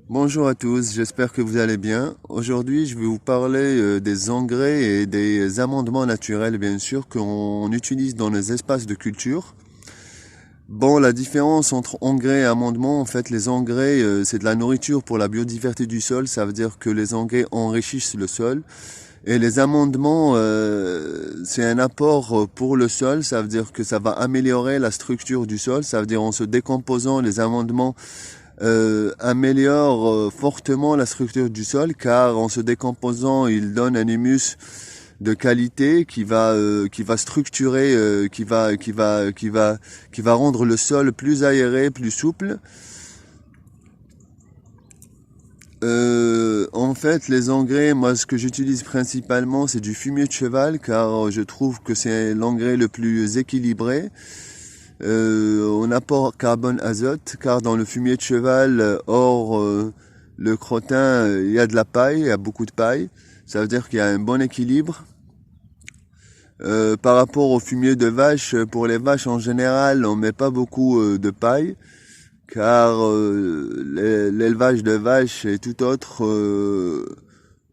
Bonjour à tous, j'espère que vous allez bien. Aujourd'hui, je vais vous parler des engrais et des amendements naturels, bien sûr, qu'on utilise dans les espaces de culture. Bon, la différence entre engrais et amendements, en fait, les engrais, c'est de la nourriture pour la biodiversité du sol. Ça veut dire que les engrais enrichissent le sol. Et les amendements, c'est un apport pour le sol. Ça veut dire que ça va améliorer la structure du sol. Ça veut dire en se décomposant, les amendements améliore fortement la structure du sol car en se décomposant, il donne un humus de qualité qui va structurer, qui va rendre le sol plus aéré, plus souple. En fait, les engrais, moi, ce que j'utilise principalement, c'est du fumier de cheval, car je trouve que c'est l'engrais le plus équilibré. On apporte carbone azote, car dans le fumier de cheval, hors le crottin, il y a de la paille, il y a beaucoup de paille. Ça veut dire qu'il y a un bon équilibre. Par rapport au fumier de vache, pour les vaches en général, on met pas beaucoup de paille, car l'élevage de vaches est tout autre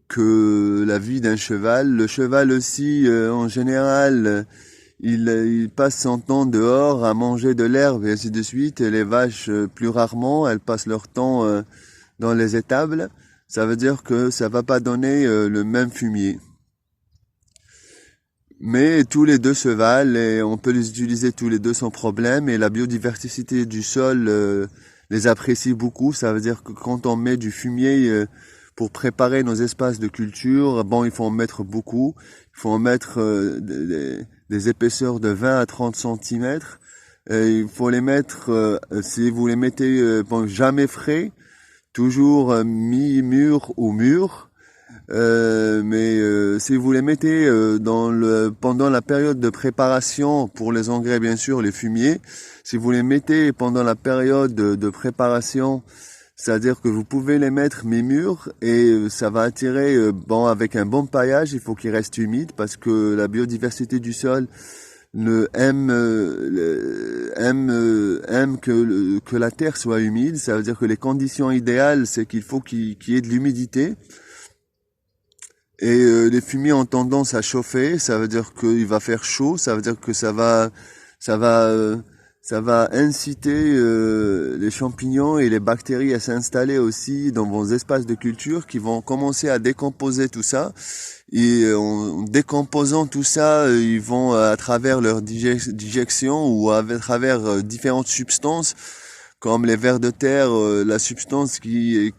que la vie d'un cheval. Le cheval aussi, en général, il passe son temps dehors à manger de l'herbe et ainsi de suite. Et les vaches, plus rarement, elles passent leur temps dans les étables. Ça veut dire que ça va pas donner le même fumier. Mais tous les deux se valent et on peut les utiliser tous les deux sans problème. Et la biodiversité du sol les apprécie beaucoup. Ça veut dire que quand on met du fumier pour préparer nos espaces de culture, bon, il faut en mettre beaucoup. Il faut en mettre des épaisseurs de 20 à 30 centimètres. Et il faut les mettre, si vous les mettez bon, jamais frais, toujours mi-mûr ou mûr. Si vous les mettez pendant la période de préparation pour les engrais, bien sûr, les fumiers, si vous les mettez pendant la période de préparation, c'est-à-dire que vous pouvez les mettre mi-mûrs et ça va attirer, bon, avec un bon paillage, il faut qu'il reste humide parce que la biodiversité du sol aime que la terre soit humide. Ça veut dire que les conditions idéales, c'est qu'il faut qu'il y ait de l'humidité. Et les fumiers ont tendance à chauffer, ça veut dire qu'il va faire chaud, ça veut dire que ça va, euh, ça va inciter les champignons et les bactéries à s'installer aussi dans vos espaces de culture qui vont commencer à décomposer tout ça. Et en décomposant tout ça, ils vont à travers leur digestion ou à travers différentes substances comme les vers de terre, la substance qui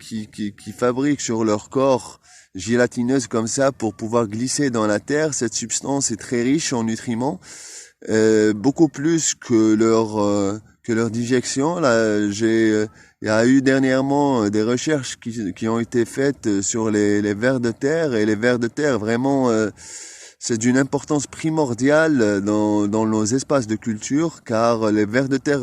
fabriquent sur leur corps gélatineuse comme ça pour pouvoir glisser dans la terre. Cette substance est très riche en nutriments, beaucoup plus que leur digestion. Là, il y a eu dernièrement des recherches qui ont été faites sur les vers de terre et les vers de terre vraiment. C'est d'une importance primordiale dans nos espaces de culture car les vers de terre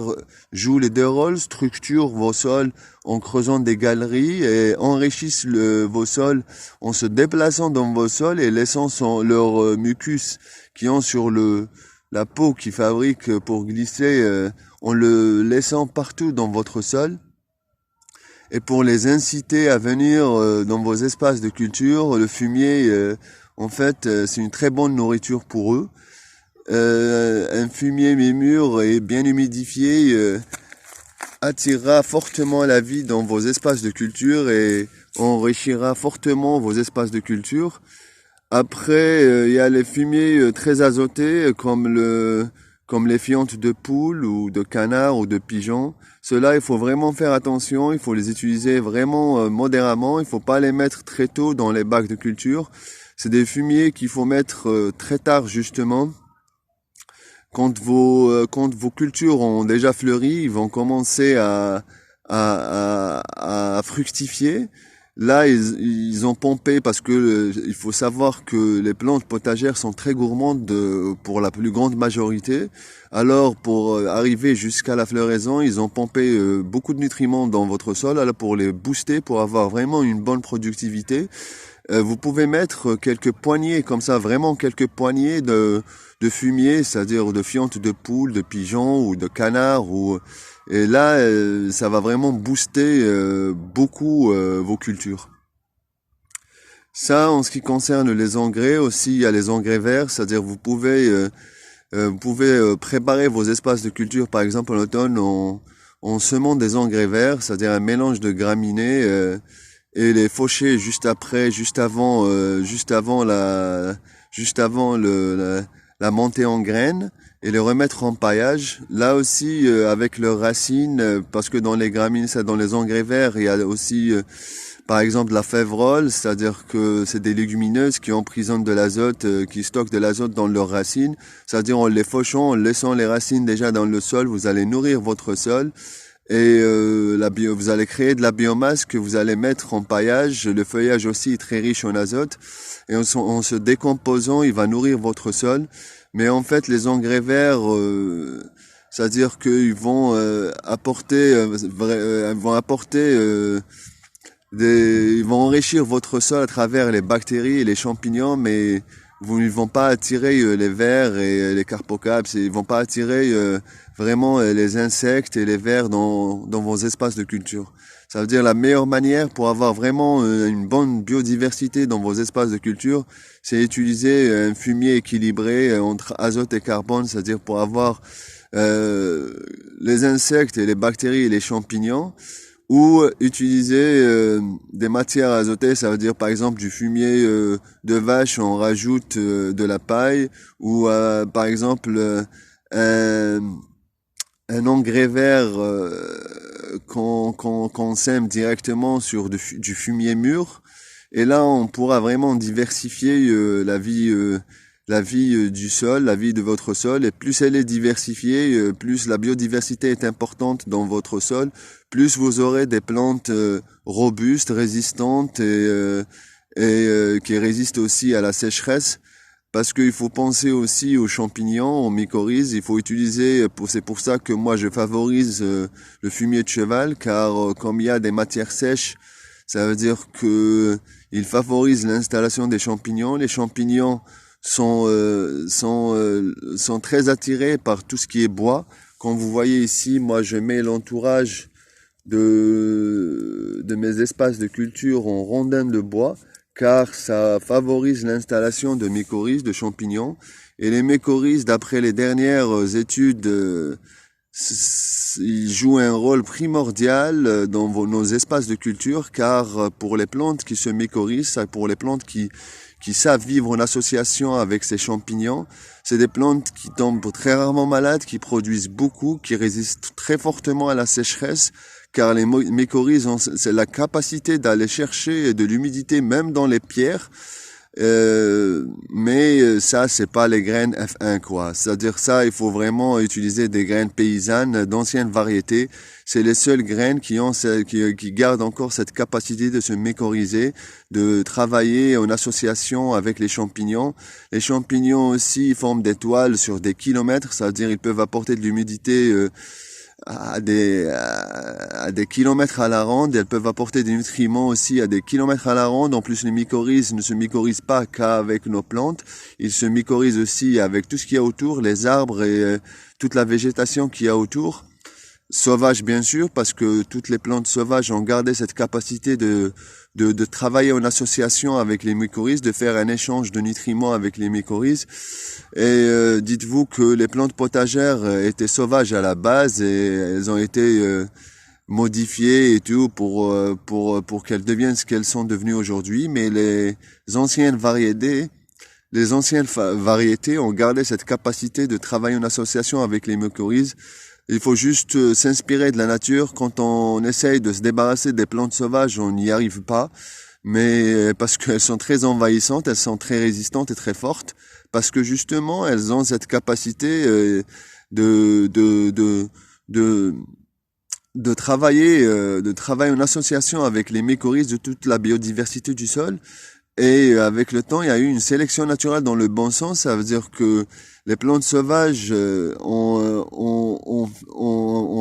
jouent les deux rôles, structurent vos sols en creusant des galeries et enrichissent vos sols en se déplaçant dans vos sols et laissant leur mucus qui ont sur la peau qui fabrique pour glisser en le laissant partout dans votre sol. Et pour les inciter à venir dans vos espaces de culture, le fumier, en fait, c'est une très bonne nourriture pour eux. Un fumier mi-mûr et bien humidifié attirera fortement la vie dans vos espaces de culture et enrichira fortement vos espaces de culture. Après, il y a les fumiers très azotés comme les fientes de poule ou de canard ou de pigeon. Ceux-là, il faut vraiment faire attention, il faut les utiliser vraiment modérément, il faut pas les mettre très tôt dans les bacs de culture. C'est des fumiers qu'il faut mettre très tard justement. Quand vos cultures ont déjà fleuri, ils vont commencer à fructifier. Là, ils ont pompé parce que il faut savoir que les plantes potagères sont très gourmandes pour la plus grande majorité. Alors, pour arriver jusqu'à la floraison, ils ont pompé beaucoup de nutriments dans votre sol alors pour les booster, pour avoir vraiment une bonne productivité. Vous pouvez mettre quelques poignées comme ça, vraiment quelques poignées de fumier, c'est-à-dire de fientes de poule, de pigeons ou de canards Et là, ça va vraiment booster beaucoup vos cultures. Ça, en ce qui concerne les engrais, aussi il y a les engrais verts, c'est-à-dire vous pouvez préparer vos espaces de culture, par exemple en automne, en semant des engrais verts, c'est-à-dire un mélange de graminées, et les faucher juste avant la montée en graines, et les remettre en paillage. Là aussi, avec leurs racines, parce que dans les graminées, dans les engrais verts, il y a aussi par exemple la févrole, c'est-à-dire que c'est des légumineuses qui emprisonnent de l'azote, qui stockent de l'azote dans leurs racines. C'est-à-dire en les fauchant, en laissant les racines déjà dans le sol, vous allez nourrir votre sol et vous allez créer de la biomasse que vous allez mettre en paillage. Le feuillage aussi est très riche en azote et en se décomposant, il va nourrir votre sol. Mais en fait, les engrais verts, c'est-à-dire qu'ils vont ils vont enrichir votre sol à travers les bactéries et les champignons, mais ils vont pas attirer les vers et les carpocaps, ils vont pas attirer vraiment les insectes et les vers dans vos espaces de culture. Ça veut dire la meilleure manière pour avoir vraiment une bonne biodiversité dans vos espaces de culture, c'est utiliser un fumier équilibré entre azote et carbone, c'est-à-dire pour avoir les insectes et les bactéries et les champignons, ou utiliser des matières azotées, ça veut dire par exemple du fumier de vache, on rajoute de la paille, ou par exemple un, un engrais vert qu'on sème directement sur du fumier mûr. Et là, on pourra vraiment diversifier la vie du sol, la vie de votre sol. Et plus elle est diversifiée, plus la biodiversité est importante dans votre sol, plus vous aurez des plantes robustes, résistantes qui résistent aussi à la sécheresse. Parce qu'il faut penser aussi aux champignons, aux mycorhizes. Il faut utiliser, c'est pour ça que moi je favorise le fumier de cheval, car comme il y a des matières sèches, ça veut dire que il favorise l'installation des champignons. Les champignons sont très attirés par tout ce qui est bois. Comme vous voyez ici, moi je mets l'entourage de mes espaces de culture en rondins de bois, car ça favorise l'installation de mycorhizes, de champignons. Et les mycorhizes, d'après les dernières études, ils jouent un rôle primordial dans nos espaces de culture, car pour les plantes qui se mycorhizent, pour les plantes qui savent vivre en association avec ces champignons, c'est des plantes qui tombent très rarement malades, qui produisent beaucoup, qui résistent très fortement à la sécheresse, car les mycorhizes ont c'est la capacité d'aller chercher de l'humidité même dans les pierres. Mais ça, c'est pas les graines F1, quoi. C'est-à-dire ça, il faut vraiment utiliser des graines paysannes d'anciennes variétés. C'est les seules graines qui gardent encore cette capacité de se mycorhizer, de travailler en association avec les champignons. Les champignons aussi forment des toiles sur des kilomètres, c'est-à-dire ils peuvent apporter de l'humidité à des kilomètres à la ronde. Elles peuvent apporter des nutriments aussi à des kilomètres à la ronde. En plus, les mycorhizes ne se mycorhizent pas qu'avec nos plantes. Ils se mycorhizent aussi avec tout ce qu'il y a autour, les arbres et toute la végétation qu'il y a autour. Sauvage bien sûr, parce que toutes les plantes sauvages ont gardé cette capacité de travailler en association avec les mycorhizes, de faire un échange de nutriments avec les mycorhizes. Et dites-vous que les plantes potagères étaient sauvages à la base et elles ont été modifiées et tout pour qu'elles deviennent ce qu'elles sont devenues aujourd'hui. Mais anciennes variétés, les anciennes variétés ont gardé cette capacité de travailler en association avec les mycorhizes. Il faut juste s'inspirer de la nature. Quand on essaye de se débarrasser des plantes sauvages, on n'y arrive pas. Mais parce qu'elles sont très envahissantes, elles sont très résistantes et très fortes. Parce que justement, elles ont cette capacité de, de, de, de, de travailler en association avec les mycorhizes de toute la biodiversité du sol. Et avec le temps, il y a eu une sélection naturelle dans le bon sens. Ça veut dire que les plantes sauvages ont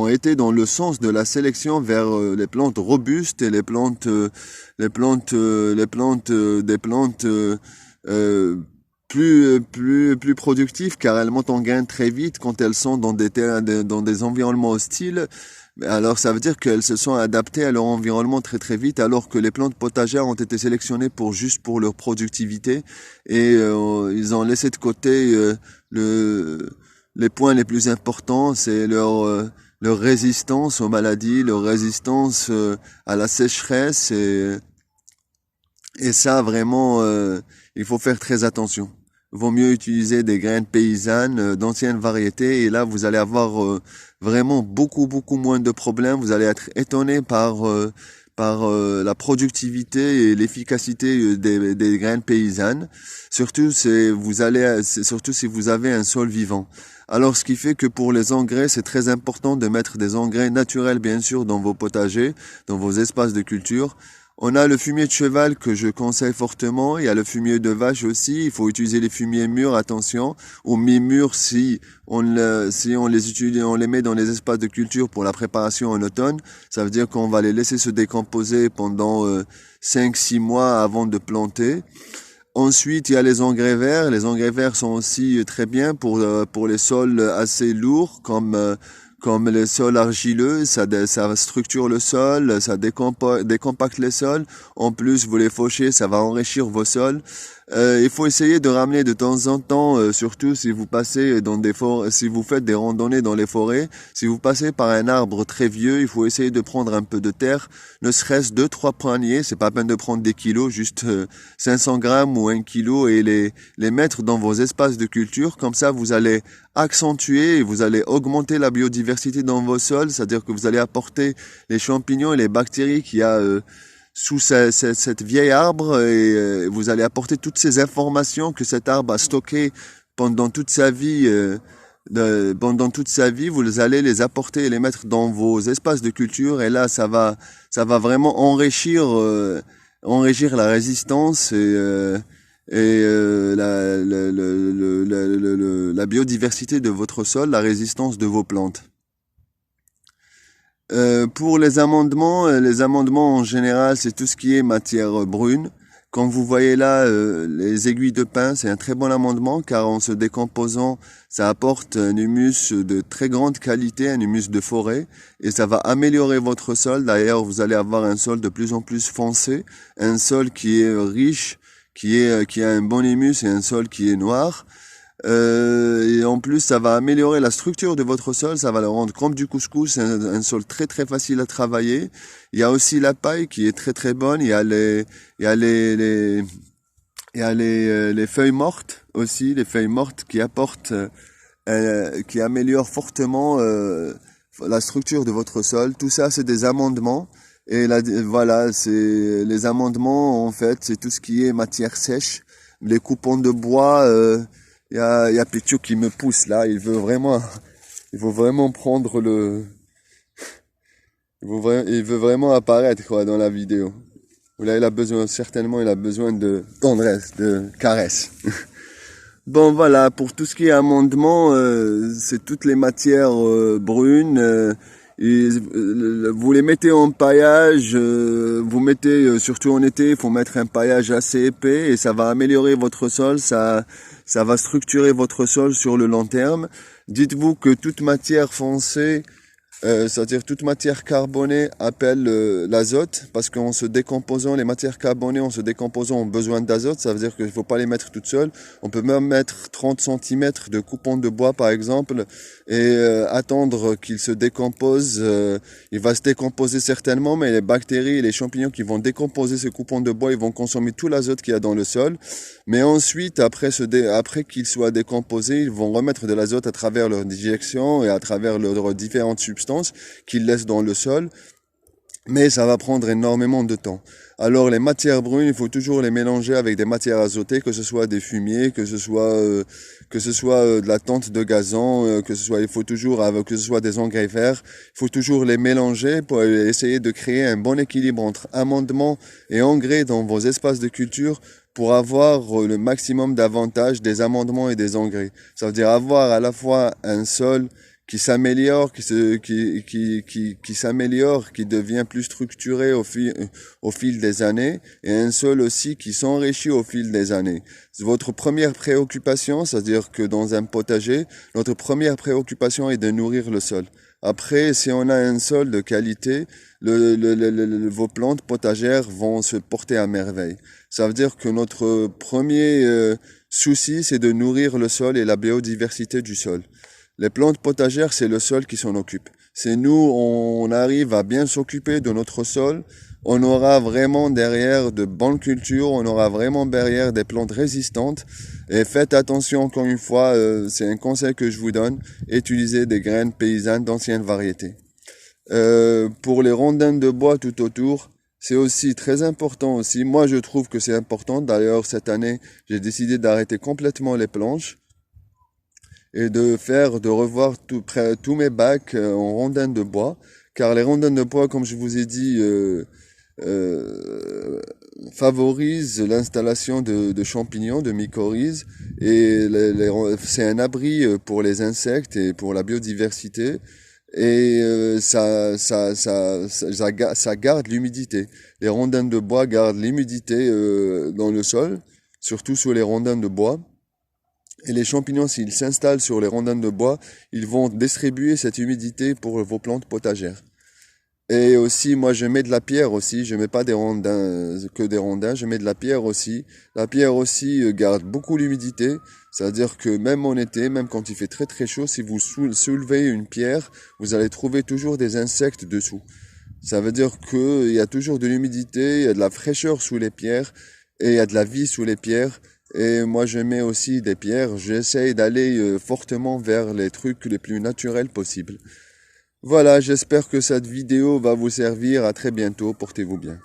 été dans le sens de la sélection vers les plantes robustes et des plantes plus productives car elles montent en graines très vite quand elles sont dans des terrains, dans des environnements hostiles. Alors ça veut dire qu'elles se sont adaptées à leur environnement très très vite, alors que les plantes potagères ont été sélectionnées juste pour leur productivité et ils ont laissé de côté le les points les plus importants, c'est leur résistance aux maladies, leur résistance à la sécheresse et ça vraiment il faut faire très attention. Vaut mieux utiliser des graines paysannes d'anciennes variétés et là vous allez avoir vraiment beaucoup moins de problèmes. Vous allez être étonné par la productivité et l'efficacité des graines paysannes. Surtout si vous avez un sol vivant. Alors, ce qui fait que pour les engrais, c'est très important de mettre des engrais naturels, bien sûr, dans vos potagers, dans vos espaces de culture. On a le fumier de cheval que je conseille fortement. Il y a le fumier de vache aussi. Il faut utiliser les fumiers mûrs, attention. Ou mi-mûrs si on les utilise, on les met dans les espaces de culture pour la préparation en automne. Ça veut dire qu'on va les laisser se décomposer pendant 5-6 mois avant de planter. Ensuite, il y a les engrais verts. Les engrais verts sont aussi très bien pour les sols assez lourds comme les sols argileux. Ça structure le sol, ça décompacte les sols. En plus, vous les fauchez, ça va enrichir vos sols. Il faut essayer de ramener de temps en temps, surtout si vous passez dans des forêts, si vous faites des randonnées dans les forêts, si vous passez par un arbre très vieux, il faut essayer de prendre un peu de terre, ne serait-ce 2-3 poignées, c'est pas la peine de prendre des kilos, juste 500 grammes ou 1 kilo et les mettre dans vos espaces de culture, comme ça vous allez accentuer et vous allez augmenter la biodiversité dans vos sols, c'est-à-dire que vous allez apporter les champignons et les bactéries qu'il y a sous cette vieille arbre et vous allez apporter toutes ces informations que cet arbre a stockées pendant toute sa vie. Pendant toute sa vie, vous allez les apporter et les mettre dans vos espaces de culture et là, ça va vraiment enrichir la résistance et la biodiversité de votre sol, la résistance de vos plantes. Pour les amendements en général, c'est tout ce qui est matière brune. Comme vous voyez là, les aiguilles de pin, c'est un très bon amendement car en se décomposant, ça apporte un humus de très grande qualité, un humus de forêt, et ça va améliorer votre sol. D'ailleurs, vous allez avoir un sol de plus en plus foncé, un sol qui est riche, qui a un bon humus et un sol qui est noir. Et en plus, ça va améliorer la structure de votre sol, ça va le rendre comme du couscous, un sol très très facile à travailler. Il y a aussi la paille qui est très très bonne. Il y a les feuilles mortes aussi, les feuilles mortes qui apportent, qui améliorent fortement la structure de votre sol. Tout ça, c'est des amendements. Et là, voilà, c'est les amendements en fait, c'est tout ce qui est matière sèche, les coupons de bois. Il y a Pétio qui me pousse là, il veut vraiment prendre il veut vraiment apparaître quoi dans la vidéo. Là, il a besoin de tendresse, de caresse. Bon voilà, pour tout ce qui est amendement, c'est toutes les matières brunes. Vous les mettez en paillage, vous mettez surtout en été, il faut mettre un paillage assez épais et ça va améliorer votre sol, ça va structurer votre sol sur le long terme. Dites-vous que toute matière foncée, c'est-à-dire toute matière carbonée appelle l'azote parce qu'en se décomposant, les matières carbonées en se décomposant ont besoin d'azote, ça veut dire qu'il ne faut pas les mettre toutes seules. On peut même mettre 30 cm de coupons de bois par exemple et attendre qu'il se décompose. Il va se décomposer certainement, mais les bactéries et les champignons qui vont décomposer ce coupon de bois, ils vont consommer tout l'azote qu'il y a dans le sol. Mais ensuite, après qu'il soit décomposé, ils vont remettre de l'azote à travers leur digestion et à travers leurs différentes substances qu'ils laissent dans le sol, mais ça va prendre énormément de temps. Alors les matières brunes, il faut toujours les mélanger avec des matières azotées, que ce soit des fumiers, que ce soit de la tonte de gazon, que ce soit des engrais verts, il faut toujours les mélanger pour essayer de créer un bon équilibre entre amendements et engrais dans vos espaces de culture pour avoir le maximum d'avantages des amendements et des engrais. Ça veut dire avoir à la fois un sol qui s'améliore, qui s'améliore, qui devient plus structuré au fil des années, et un sol aussi qui s'enrichit au fil des années. Votre première préoccupation, c'est-à-dire que dans un potager, notre première préoccupation est de nourrir le sol. Après, si on a un sol de qualité, vos plantes potagères vont se porter à merveille. Ça veut dire que notre premier souci, c'est de nourrir le sol et la biodiversité du sol. Les plantes potagères, c'est le sol qui s'en occupe. C'est nous, on arrive à bien s'occuper de notre sol. On aura vraiment derrière de bonnes cultures, on aura vraiment derrière des plantes résistantes. Et faites attention, encore une fois, c'est un conseil que je vous donne, utilisez des graines paysannes d'anciennes variétés. Pour les rondins de bois tout autour, c'est aussi très important aussi. Moi, je trouve que c'est important. D'ailleurs, cette année, j'ai décidé d'arrêter complètement les planches et de revoir tous mes bacs en rondins de bois, car les rondins de bois, comme je vous ai dit, favorisent l'installation de champignons, de mycorhizes, et c'est un abri pour les insectes et pour la biodiversité, et ça garde l'humidité. Les rondins de bois gardent l'humidité dans le sol, surtout sur les rondins de bois. Et les champignons, s'ils s'installent sur les rondins de bois, ils vont distribuer cette humidité pour vos plantes potagères. Et aussi, moi, je mets de la pierre aussi. Je mets pas des rondins, que des rondins. Je mets de la pierre aussi. La pierre aussi garde beaucoup l'humidité. C'est-à-dire que même en été, même quand il fait très très chaud, si vous soulevez une pierre, vous allez trouver toujours des insectes dessous. Ça veut dire qu'il y a toujours de l'humidité, il y a de la fraîcheur sous les pierres et il y a de la vie sous les pierres. Et moi, je mets aussi des pierres. J'essaye d'aller fortement vers les trucs les plus naturels possibles. Voilà, j'espère que cette vidéo va vous servir. À très bientôt. Portez-vous bien.